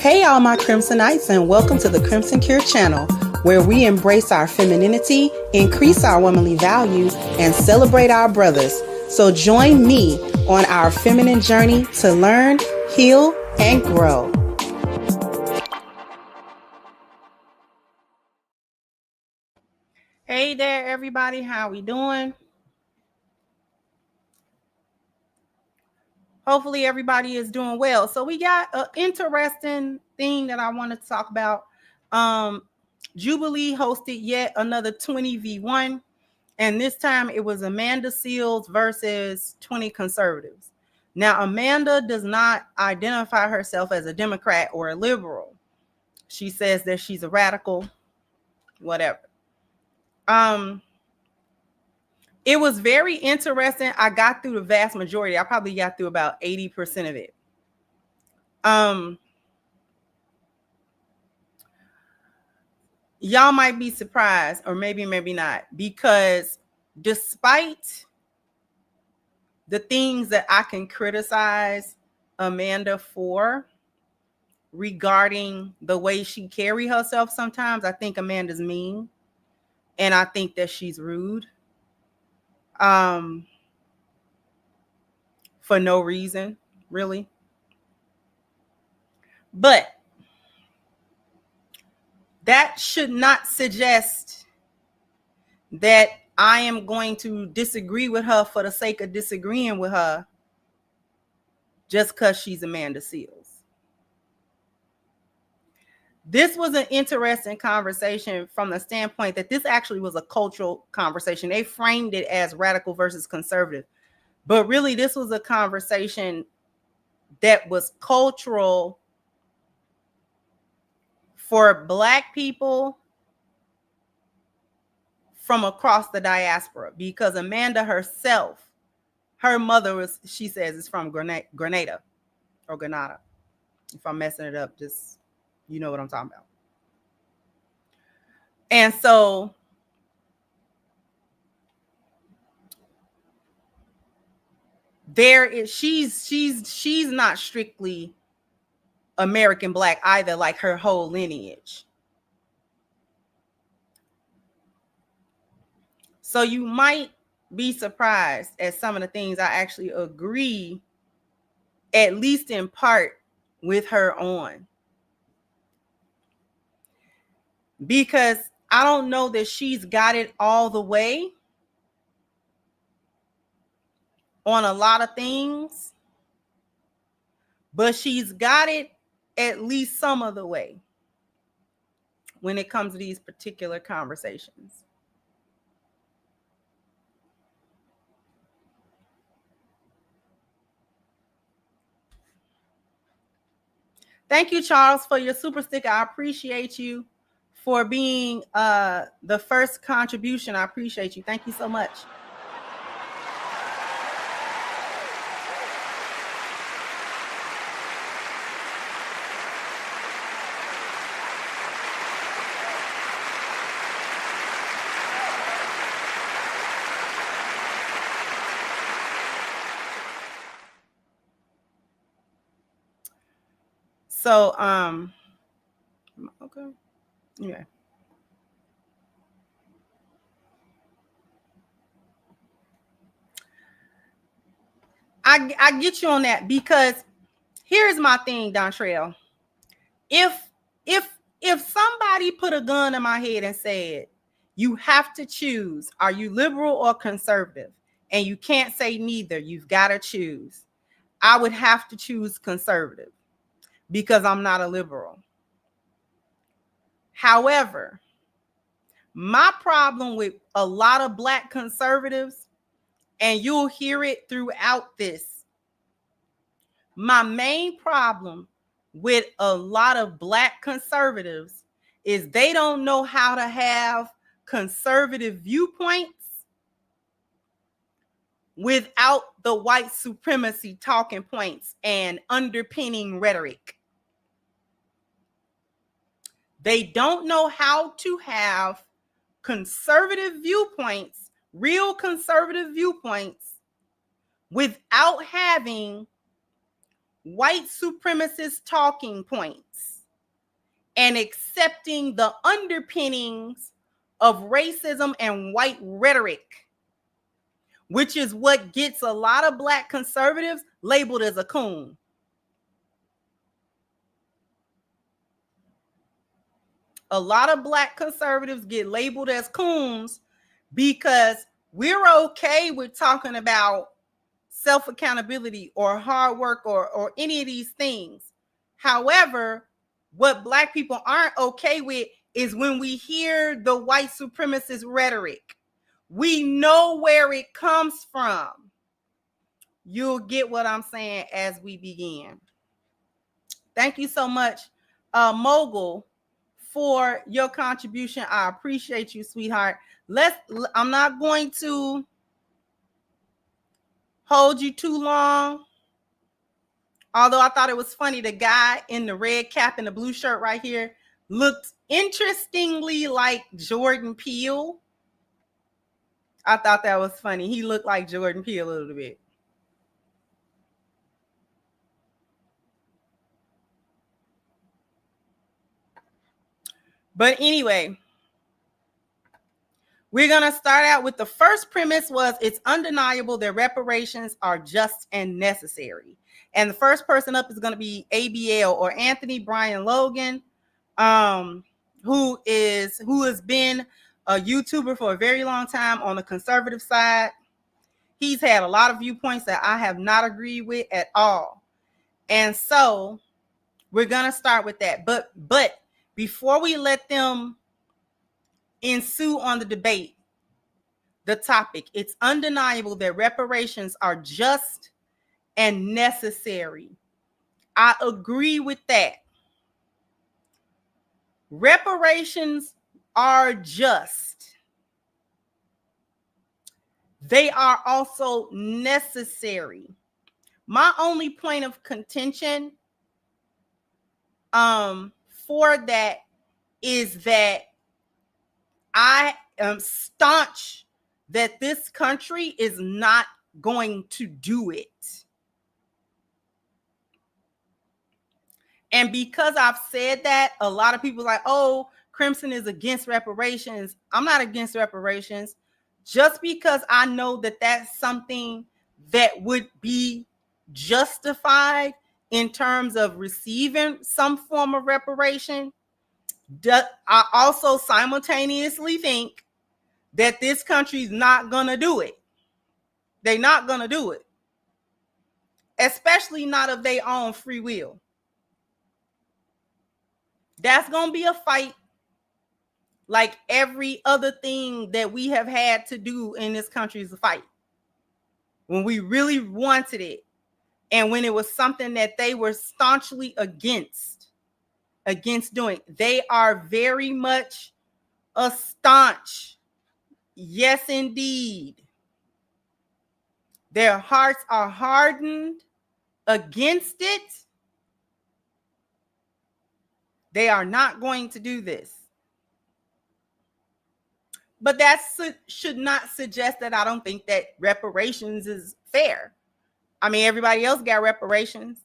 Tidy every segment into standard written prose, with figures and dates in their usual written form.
Hey, all my Crimsonites, and welcome to the Crimson Cure channel, where we embrace our femininity, increase our womanly value, and celebrate our brothers. So join me on our feminine journey to learn, heal, and grow. Hey there, everybody. How we doing? Hopefully everybody is doing well. So we got an interesting thing that I wanted to talk about. Jubilee hosted yet another 20v1, and this time it was Amanda Seales versus 20 conservatives. Now, Amanda does not identify herself as a Democrat or a liberal. She says that she's a radical, whatever. It was very interesting. I got through the vast majority. I probably got through about 80% of it. Y'all might be surprised, or maybe not, because despite the things that I can criticize Amanda for regarding the way she carry herself sometimes, I think Amanda's mean, and I think that she's rude. For no reason, really. But that should not suggest that I am going to disagree with her for the sake of disagreeing with her just because she's Amanda Seales. This was an interesting conversation from the standpoint that this actually was a cultural conversation. They framed it as radical versus conservative. But really, this was a conversation that was cultural for Black people from across the diaspora, because Amanda herself, her mother was, she says, is from Grenada. If I'm messing it up, just, you know what I'm talking about. And so there is, she's not strictly American Black either, like her whole lineage. So you might be surprised at some of the things I actually agree, at least in part, with her on. Because I don't know that she's got it all the way on a lot of things, but she's got it at least some of the way when it comes to these particular conversations. Thank you, Charles, for your super sticker. I appreciate you for being the first contribution. I appreciate you. Thank you so much. So, okay, yeah. I get you on that, because here's my thing, Dontrell. If somebody put a gun in my head and said, you have to choose, are you liberal or conservative? And you can't say neither, you've got to choose. I would have to choose conservative because I'm not a liberal. However, my problem with a lot of Black conservatives, and you'll hear it throughout this, my main problem with a lot of Black conservatives is they don't know how to have conservative viewpoints without the white supremacy talking points and underpinning rhetoric. They don't know how to have conservative viewpoints, real conservative viewpoints, without having white supremacist talking points. and accepting the underpinnings of racism and white rhetoric, which is what gets a lot of Black conservatives labeled as a coon. A lot of Black conservatives get labeled as coons because we're okay with talking about self-accountability or hard work or any of these things. However, what Black people aren't okay with is when we hear the white supremacist rhetoric. We know where it comes from. You'll get what I'm saying as we begin. Thank you so much, Mogul, for your contribution. I appreciate you, sweetheart. I'm not going to hold you too long. Although I thought it was funny, the guy in the red cap and the blue shirt right here looked interestingly like Jordan Peele. I thought that was funny. He looked like Jordan Peele a little bit. But anyway, we're going to start out with the first premise was it's undeniable that reparations are just and necessary. And the first person up is going to be ABL, or Anthony Brian Logan, who has been a YouTuber for a very long time on the conservative side. He's had a lot of viewpoints that I have not agreed with at all. And so we're going to start with that. But before we let them ensue on the debate, the topic, it's undeniable that reparations are just and necessary. I agree with that. Reparations are just. They are also necessary. My only point of contention for that is that I am staunch that this country is not going to do it. And because I've said that, a lot of people are like, oh, Crimson is against reparations. I'm not against reparations. Just because I know that that's something that would be justified in terms of receiving some form of reparation, I also simultaneously think that this country's not going to do it. They're not going to do it. Especially not of their own free will. That's going to be a fight like every other thing that we have had to do in this country is a fight. When we really wanted it and when it was something that they were staunchly against doing. They are very much a staunch. Yes, indeed. Their hearts are hardened against it. They are not going to do this. But that should not suggest that I don't think that reparations is fair. I mean, everybody else got reparations.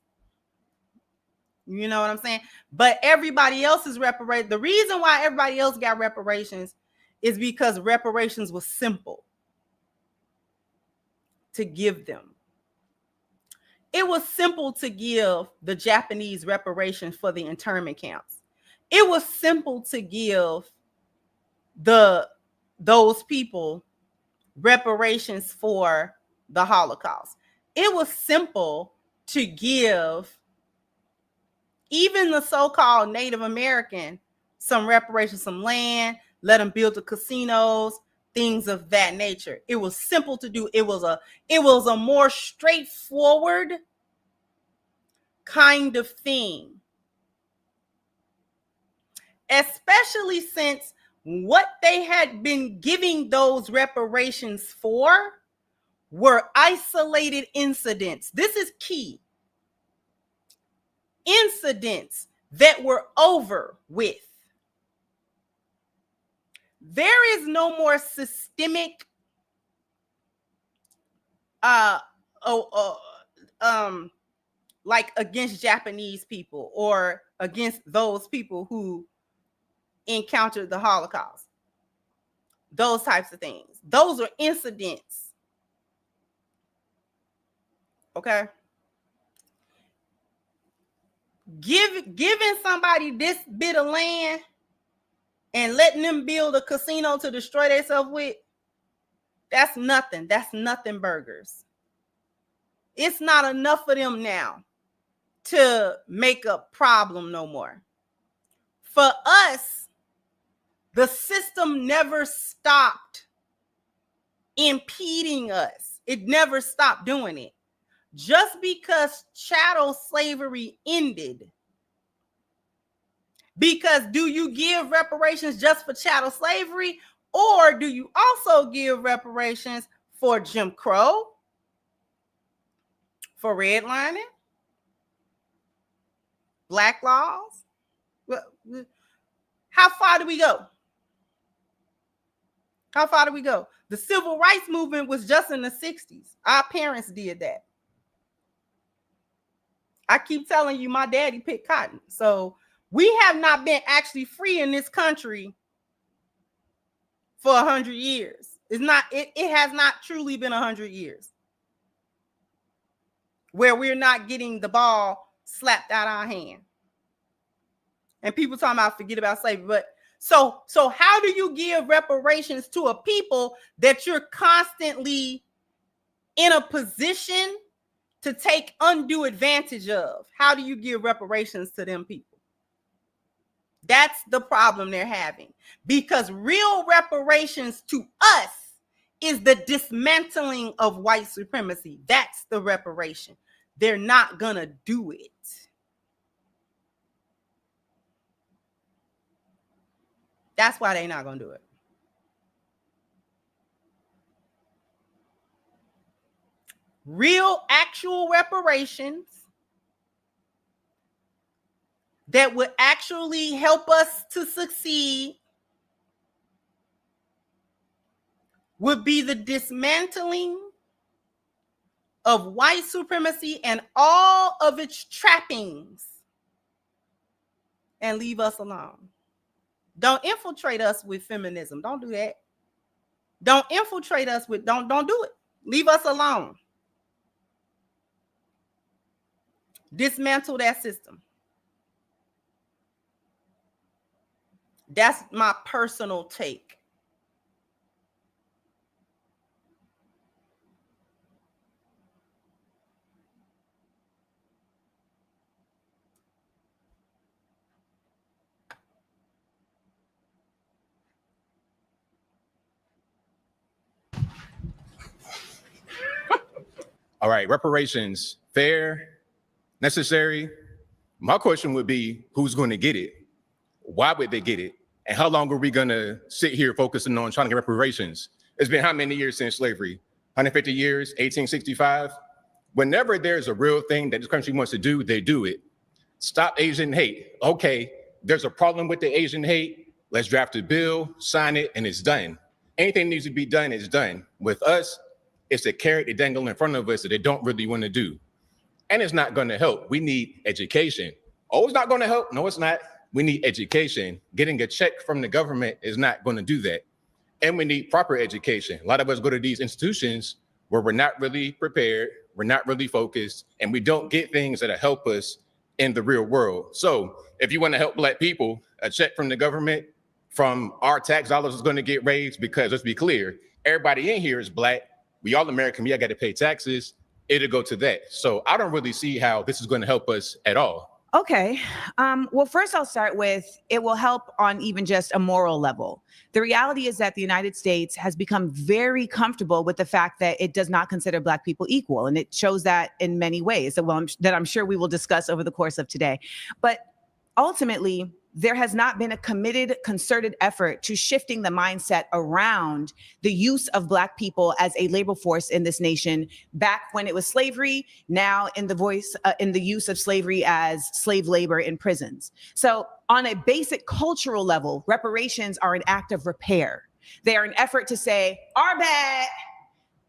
You know what I'm saying? But everybody else is reparated. The reason why everybody else got reparations is because reparations was simple to give them. It was simple to give the Japanese reparations for the internment camps. It was simple to give those people reparations for the Holocaust. It was simple to give even the so-called Native American some reparations, some land, let them build the casinos, things of that nature. It was simple to do. It was a more straightforward kind of thing. Especially since what they had been giving those reparations for were isolated incidents. This is key. Incidents that were over with. There is no more systemic like against Japanese people or against those people who encountered the Holocaust. Those types of things. Those are incidents. Okay. Giving somebody this bit of land and letting them build a casino to destroy themselves with, that's nothing. That's nothing burgers. It's not enough of them now to make a problem no more. For us, the system never stopped impeding us. It never stopped doing it. Just because chattel slavery ended, because do you give reparations just for chattel slavery, or do you also give reparations for Jim Crow, for redlining, black laws? How far do we go? How far do we go? The civil rights movement was just in the 60s. Our parents did that. I keep telling you, my daddy picked cotton. So we have not been actually free in this country for 100 years. It has not truly been 100 years where we're not getting the ball slapped out our hand. And people talking about forget about slavery. But so how do you give reparations to a people that you're constantly in a position to take undue advantage of? How do you give reparations to them people? That's the problem they're having. Because real reparations to us is the dismantling of white supremacy. That's the reparation. They're not gonna do it. That's why they're not gonna do it. Real, actual reparations that would actually help us to succeed would be the dismantling of white supremacy and all of its trappings, and leave us alone. Don't infiltrate us with feminism. Don't do that. Don't infiltrate us with, don't do it. Leave us alone. Dismantle that system. That's my personal take. All right, reparations, fair, necessary. My question would be, who's going to get it? Why would they get it? And how long are we going to sit here focusing on trying to get reparations? It's been how many years since slavery? 150 years, 1865? Whenever there's a real thing that this country wants to do, they do it. Stop Asian hate. Okay, there's a problem with the Asian hate. Let's draft a bill, sign it, and it's done. Anything needs to be done is done. With us, it's a carrot they dangle in front of us that they don't really want to do. And it's not going to help. We need education. Oh, it's not going to help. No, it's not. We need education. Getting a check from the government is not going to do that. And we need proper education. A lot of us go to these institutions where we're not really prepared, we're not really focused, and we don't get things that help us in the real world. So if you want to help Black people, a check from the government, from our tax dollars is going to get raised, because let's be clear, everybody in here is Black. We all American, we all got to pay taxes. It'll go to that. So I don't really see how this is going to help us at all. Okay. Well, first I'll start with, it will help on even just a moral level. The reality is that the United States has become very comfortable with the fact that it does not consider Black people equal. And it shows that in many ways that I'm sure we will discuss over the course of today. But ultimately, there has not been a committed, concerted effort to shifting the mindset around the use of Black people as a labor force in this nation, back when it was slavery, now in the use of slavery as slave labor in prisons. So on a basic cultural level, reparations are an act of repair. They are an effort to say, our bad,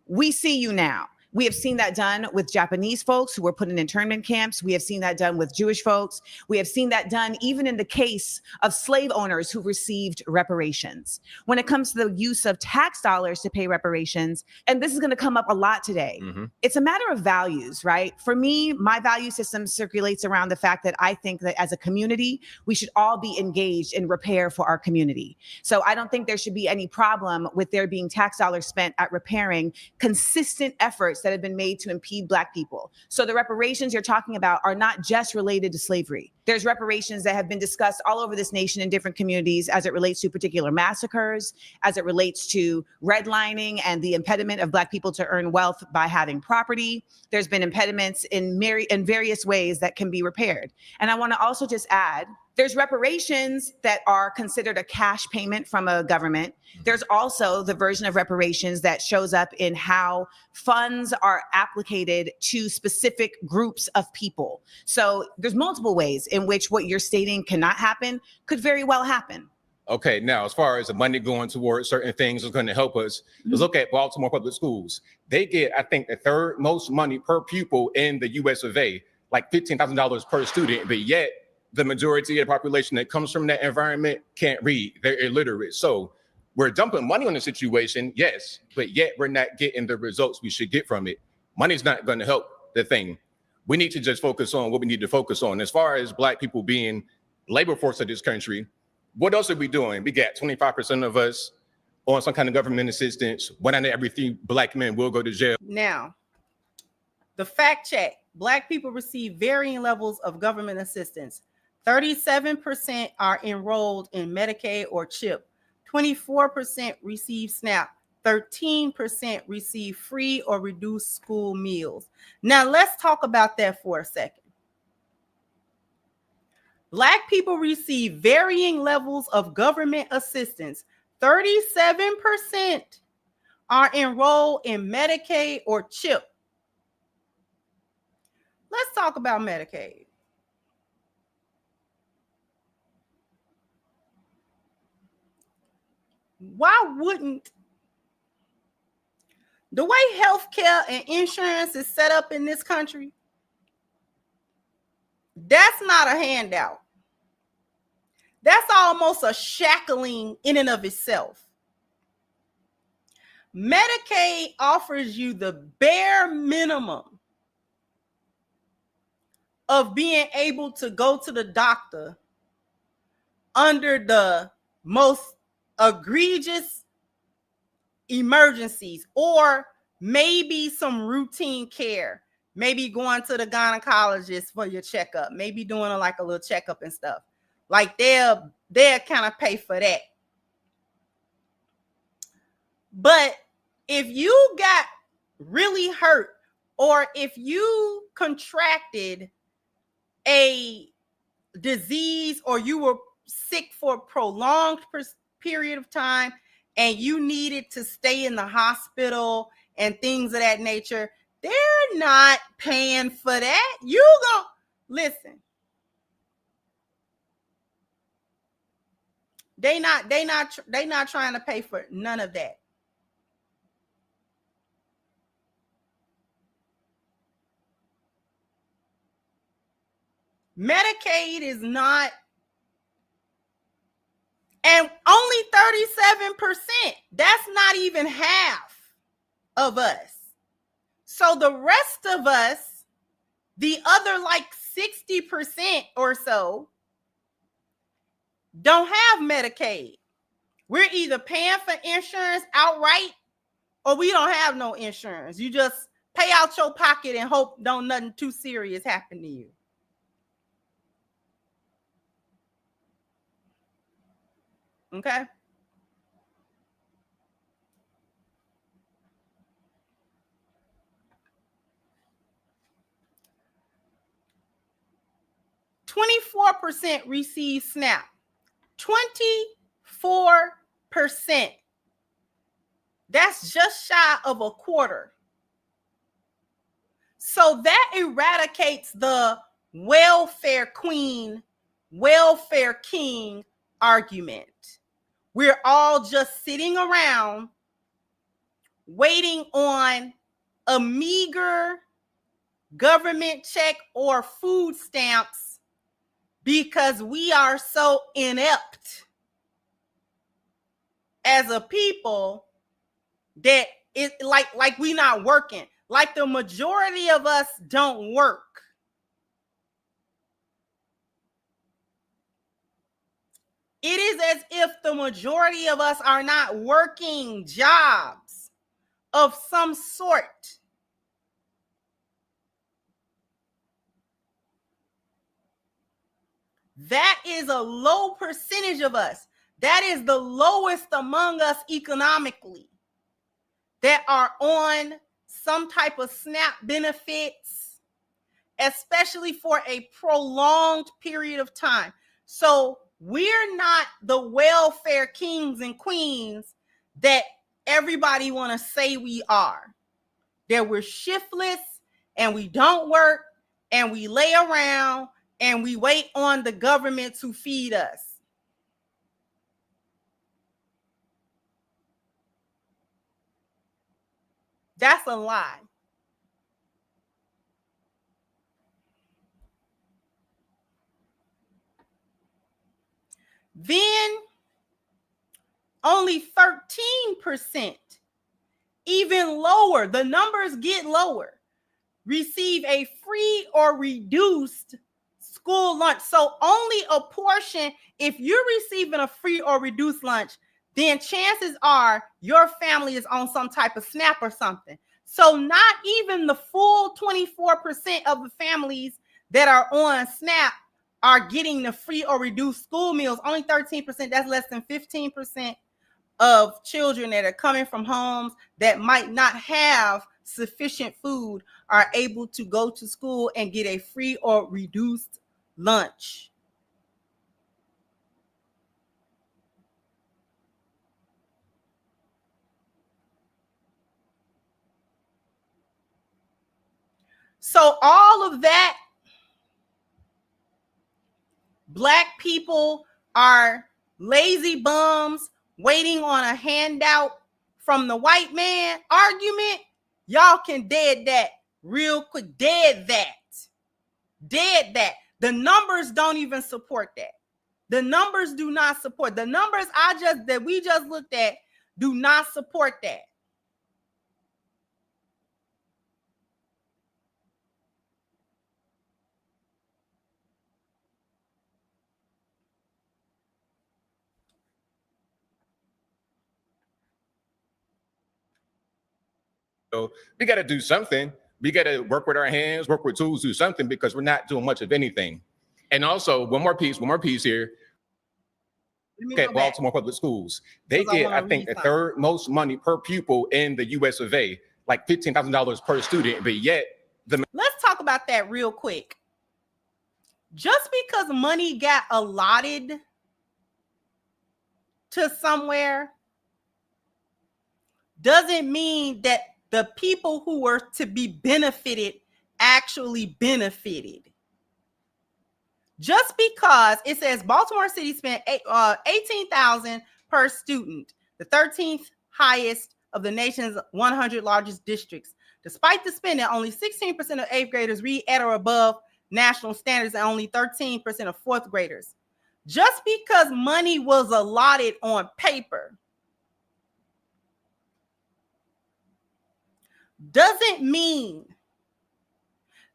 we see you now. We have seen that done with Japanese folks who were put in internment camps. We have seen that done with Jewish folks. We have seen that done even in the case of slave owners who received reparations. When it comes to the use of tax dollars to pay reparations, and this is going to come up a lot today, it's a matter of values, right? For me, my value system circulates around the fact that I think that as a community, we should all be engaged in repair for our community. So I don't think there should be any problem with there being tax dollars spent at repairing consistent efforts that have been made to impede Black people. So the reparations you're talking about are not just related to slavery. There's reparations that have been discussed all over this nation in different communities as it relates to particular massacres, as it relates to redlining and the impediment of Black people to earn wealth by having property. There's been impediments in various ways that can be repaired. And I want to also just add, there's reparations that are considered a cash payment from a government. There's also the version of reparations that shows up in how funds are applicated to specific groups of people. So there's multiple ways in which what you're stating cannot happen could very well happen. Okay, now as far as the money going towards certain things is going to help us, let's look at Baltimore public schools. They get, I think, the third most money per pupil in the US of A, like $15,000 per student, but yet the majority of the population that comes from that environment can't read. They're illiterate. So we're dumping money on the situation, yes, but yet we're not getting the results we should get from it. Money's not going to help the thing. We need to just focus on what we need to focus on. As far as Black people being labor force of this country, what else are we doing? We got 25% of us on some kind of government assistance. 1 out of every 3 Black men will go to jail. Now, the fact check, Black people receive varying levels of government assistance. 37% are enrolled in Medicaid or CHIP. 24% receive SNAP. 13% receive free or reduced school meals. Now, let's talk about that for a second. Black people receive varying levels of government assistance. 37% are enrolled in Medicaid or CHIP. Let's talk about Medicaid. Why wouldn't the way healthcare and insurance is set up in this country? That's not a handout. That's almost a shackling in and of itself. Medicaid offers you the bare minimum of being able to go to the doctor under the most egregious emergencies, or maybe some routine care, maybe going to the gynecologist for your checkup, maybe doing a little checkup and stuff. Like they'll kind of pay for that. But if you got really hurt, or if you contracted a disease, or you were sick for a prolonged period of time and you needed to stay in the hospital and things of that nature, they're not paying for that. You gonna listen. They not trying to pay for none of that. Medicaid is not, and only 37%. That's not even half of us. So the rest of us, the other 60% or so, don't have Medicaid. We're either paying for insurance outright, or we don't have no insurance. You just pay out your pocket and hope don't nothing too serious happen to you. Okay. %24 receive SNAP. 24%. That's just shy of a quarter. So that eradicates the welfare queen, welfare king argument. We're all just sitting around waiting on a meager government check or food stamps because we are so inept as a people that it like we not working. Like the majority of us don't work. It is as if the majority of us are not working jobs of some sort. That is a low percentage of us. That is the lowest among us economically that are on some type of SNAP benefits, especially for a prolonged period of time. So we're not the welfare kings and queens that everybody want to say we are. That we're shiftless and we don't work and we lay around and we wait on the government to feed us. That's a lie. Then only 13%, even lower, the numbers get lower, receive a free or reduced school lunch. So only a portion, if you're receiving a free or reduced lunch, then chances are your family is on some type of SNAP or something. So not even the full 24% of the families that are on SNAP are getting the free or reduced school meals. Only 13%, that's less than 15% of children that are coming from homes that might not have sufficient food are able to go to school and get a free or reduced lunch. So all of that, Black people are lazy bums waiting on a handout from the white man argument. Y'all can dead that real quick. Dead that. The numbers don't even support that. The numbers do not support. The numbers that we just looked at do not support that. So we got to do something. We got to work with our hands, work with tools, do something, because we're not doing much of anything. And also, one more piece here. Look at Baltimore public schools. They get, I think, the third most money per pupil in the US of A, like $15,000 per student. But yet, let's talk about that real quick. Just because money got allotted to somewhere doesn't mean that the people who were to be benefited actually benefited. Just because it says Baltimore City spent $18,000 per student, the 13th highest of the nation's 100 largest districts. Despite the spending, only 16% of 8th graders read at or above national standards and only 13% of 4th graders. Just because money was allotted on paper doesn't mean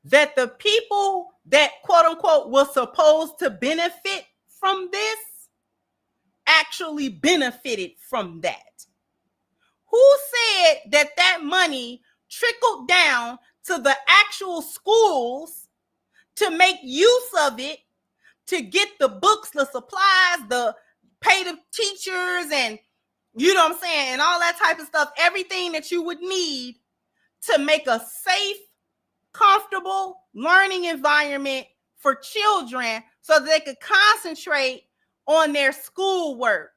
that the people that quote unquote was supposed to benefit from this actually benefited from that. Who said that that money trickled down to the actual schools to make use of it, to get the books, the supplies, the pay the teachers, and you know what I'm saying, and all that type of stuff, everything that you would need to make a safe, comfortable learning environment for children so that they could concentrate on their schoolwork?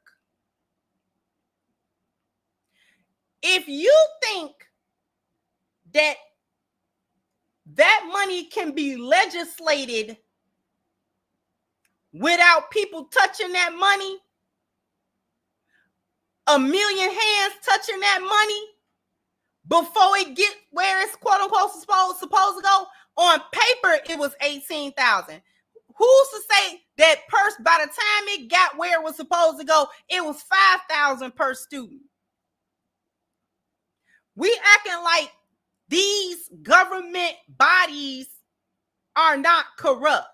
If you think that that money can be legislated without people touching that money, a million hands touching that money, before it get where it's quote unquote supposed to go. On paper, it was 18,000. Who's to say that by the time it got where it was supposed to go, it was 5,000 per student? We acting like these government bodies are not corrupt.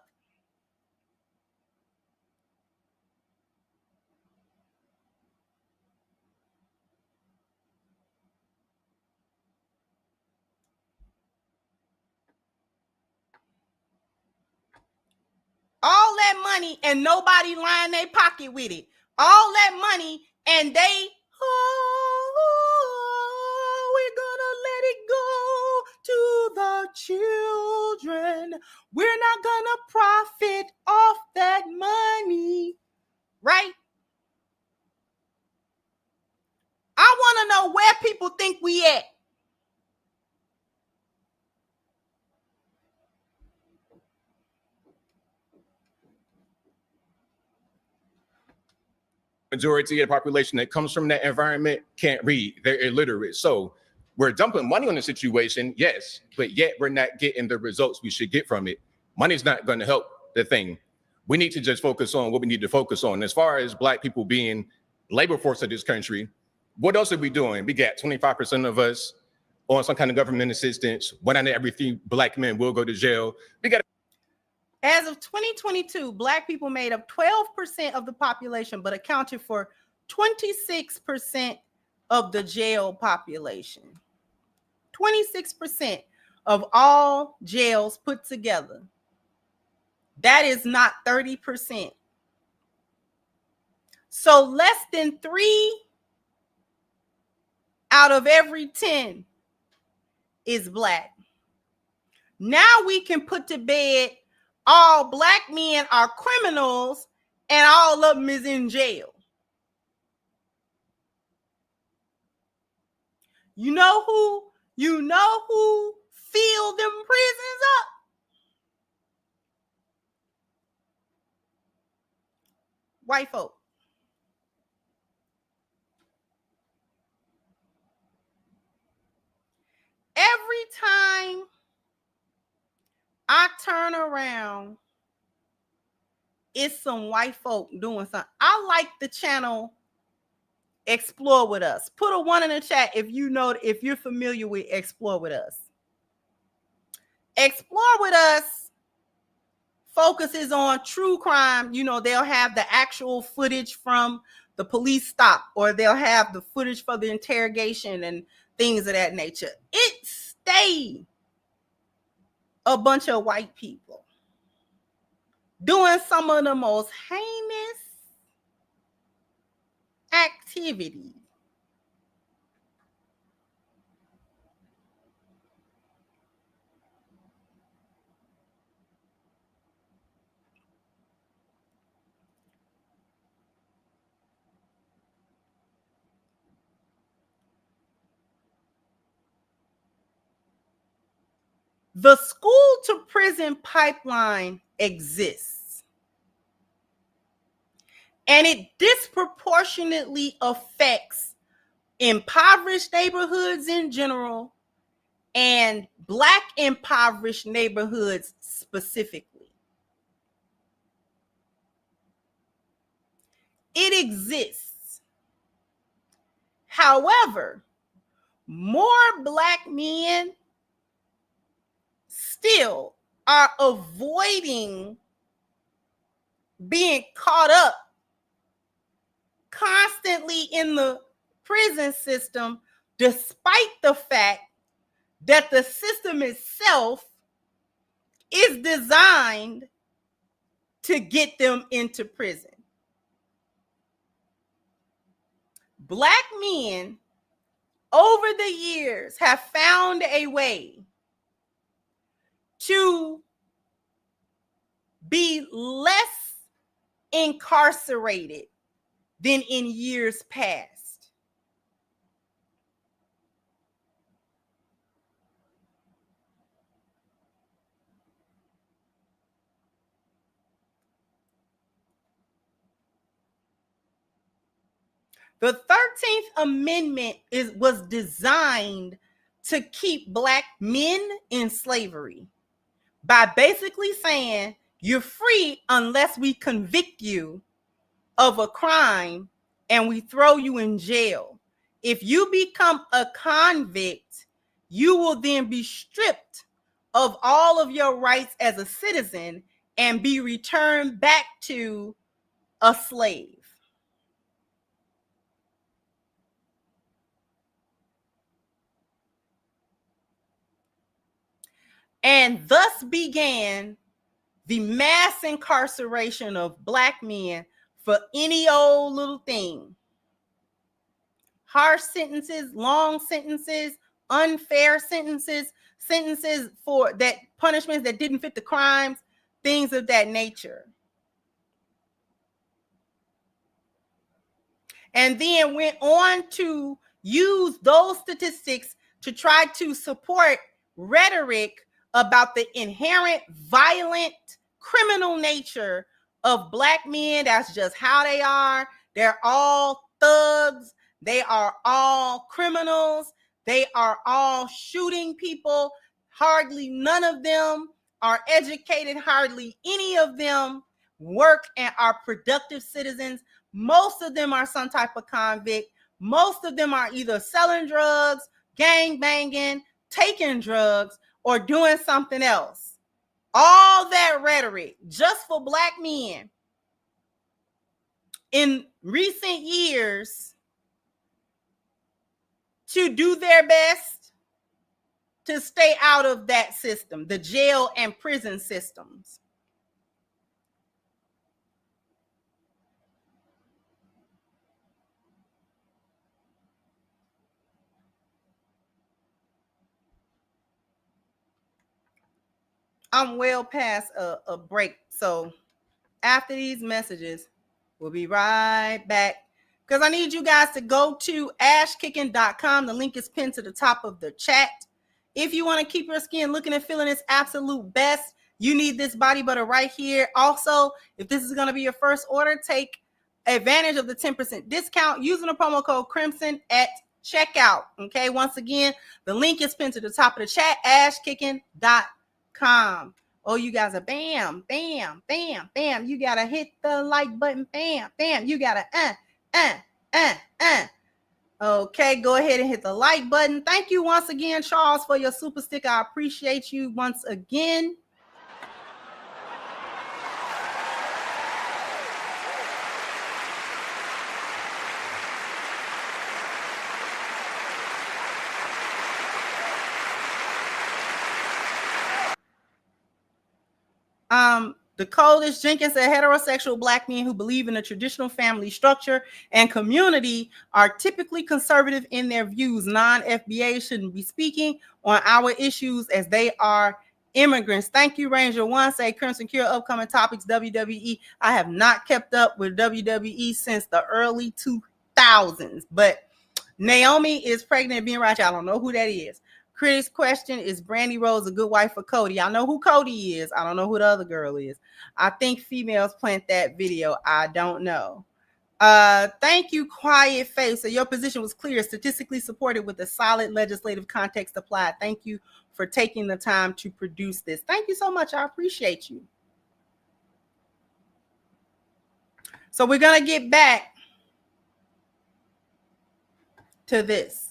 All that money and nobody line their pocket with it. All that money and they, we're gonna let it go to the children. We're not gonna profit off that money, right? I want to know where people think we at. Majority of the population that comes from that environment can't read. They're illiterate. So we're dumping money on the situation, yes, but yet we're not getting the results we should get from it. Money's not going to help the thing. We need to just focus on what we need to focus on. As far as Black people being labor force of this country, what else are we doing? We got 25% of us on some kind of government assistance. 1 out of every 3 Black men will go to jail. We got. As of 2022, Black people made up 12% of the population, but accounted for 26% of the jail population. 26% of all jails put together. That is not 30%. So less than 3 out of every 10 is Black. Now we can put to bed all Black men are criminals and all of them is in jail. You know who filled them prisons up? White folk. Every time I turn around, it's some white folk doing something. I like the channel Explore With Us. Put a 1 in the chat if you're familiar with Explore With Us. Explore With Us focuses on true crime. You know, they'll have the actual footage from the police stop, or they'll have the footage for the interrogation and things of that nature. It stayed a bunch of white people doing some of the most heinous activities. The school to prison pipeline exists, and it disproportionately affects impoverished neighborhoods in general and Black impoverished neighborhoods specifically. It exists. However, more Black men still are avoiding being caught up constantly in the prison system, despite the fact that the system itself is designed to get them into prison. Black men over the years have found a way to be less incarcerated than in years past. The 13th Amendment was designed to keep Black men in slavery by basically saying you're free unless we convict you of a crime and we throw you in jail. If you become a convict, you will then be stripped of all of your rights as a citizen and be returned back to a slave. And thus began the mass incarceration of Black men for any old little thing. Harsh sentences, long sentences, unfair sentences, sentences for that punishments that didn't fit the crimes, things of that nature. And then went on to use those statistics to try to support rhetoric about the inherent violent criminal nature of Black men. That's just how they are. They're all thugs. They are all criminals. They are all shooting people. Hardly none of them are educated. Hardly any of them work and are productive citizens. Most of them are some type of convict. Most of them are either selling drugs, gang banging, taking drugs, or doing something else. All that rhetoric just for Black men in recent years to do their best to stay out of that system, the jail and prison systems. I'm well past a break. So after these messages, we'll be right back because I need you guys to go to ashkicking.com. The link is pinned to the top of the chat. If you want to keep your skin looking and feeling its absolute best, you need this body butter right here. Also, if this is going to be your first order, take advantage of the 10% discount using the promo code Crimson at checkout. Okay, once again, the link is pinned to the top of the chat, ashkicking.com. Oh, you guys are bam, bam, bam, bam. You gotta hit the like button, bam, bam. You gotta Okay, go ahead and hit the like button. Thank you once again, Charles, for your super sticker. I appreciate you once again. The Coldest Jenkins said heterosexual Black men who believe in a traditional family structure and community are typically conservative in their views. Non-FBA shouldn't be speaking on our issues as they are immigrants. Thank you, Ranger One. Say Crimson Cure upcoming topics, WWE. I have not kept up with WWE since the early 2000s, but Naomi is pregnant and being ratchet. I don't know who that is. Chris' question, is Brandy Rose a good wife for Cody? I know who Cody is. I don't know who the other girl is. I think females plant that video. I don't know. Thank you, Quiet Face. So your position was clear, statistically supported with a solid legislative context applied. Thank you for taking the time to produce this. Thank you so much. I appreciate you. So we're going to get back to this.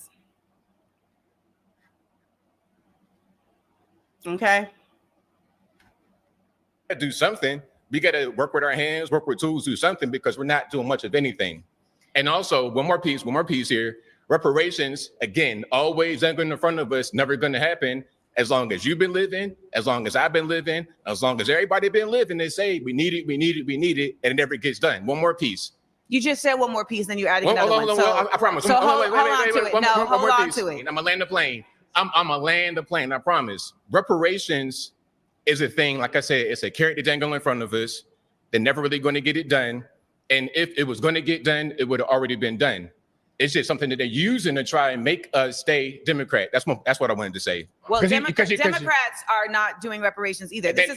Okay. Do something. We got to work with our hands, work with tools, do something, because we're not doing much of anything. And also, one more piece here. Reparations, again, always anchored in front of us, never going to happen. As long as you've been living, as long as I've been living, as long as everybody been living, they say we need it, and it never gets done. One more piece. You just said one more piece, then you're adding another one. I promise. So hold on to it. No, hold on to it. I'm gonna land the plane. I'm gonna land the plane. I promise. Reparations is a thing. Like I said, it's a carrot that's dangling in front of us. They're never really going to get it done. And if it was going to get done, it would have already been done. It's just something that they're using to try and make us stay Democrat. That's what I wanted to say. Well, Democrats are not doing reparations either. This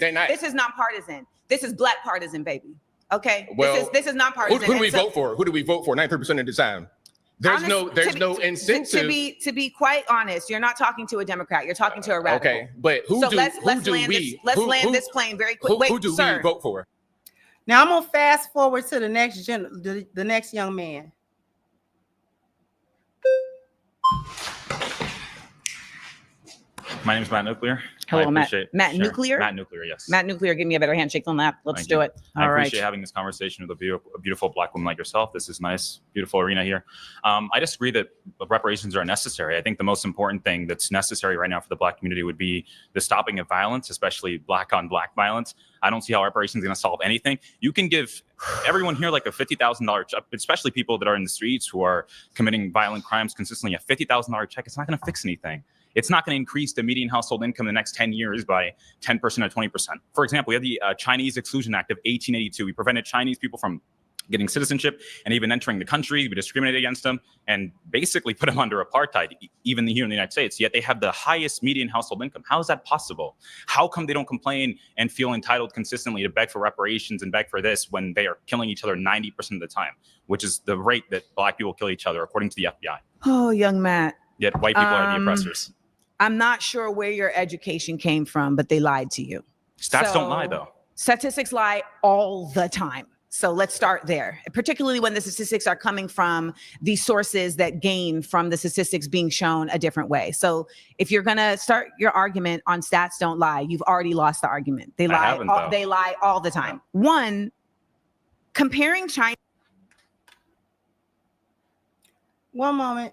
is nonpartisan. This is Black partisan, baby. Okay. Well, this is nonpartisan. Who do we vote for? 93% of the time. There's no incentive. To be quite honest, you're not talking to a Democrat. You're talking to a radical. Okay, but let's land this plane very quick. Wait, who do we vote for? Now I'm gonna fast forward to the next young man. My name is Matt Nuclear. Hello, Matt. Matt Nuclear? Matt Nuclear, yes. Matt Nuclear, give me a better handshake than that. Let's do it. I appreciate having this conversation with a beautiful Black woman like yourself. This is nice, beautiful arena here. I disagree that reparations are necessary. I think the most important thing that's necessary right now for the Black community would be the stopping of violence, especially Black on Black violence. I don't see how reparations is going to solve anything. You can give everyone here like a $50,000 check, especially people that are in the streets who are committing violent crimes consistently. A $50,000 check, it's not going to fix anything. It's not going to increase the median household income in the next 10 years by 10% or 20%. For example, we had the Chinese Exclusion Act of 1882. We prevented Chinese people from getting citizenship and even entering the country. We discriminated against them and basically put them under apartheid, even here in the United States. Yet they have the highest median household income. How is that possible? How come they don't complain and feel entitled consistently to beg for reparations and beg for this when they are killing each other 90% of the time, which is the rate that Black people kill each other, according to the FBI? Oh, young Matt. Yet white people are the oppressors. I'm not sure where your education came from, but they lied to you. Stats don't lie, though. Statistics lie all the time. So let's start there, particularly when the statistics are coming from the sources that gain from the statistics being shown a different way. So if you're going to start your argument on stats don't lie, you've already lost the argument. They lie all the time. One, comparing China. One moment.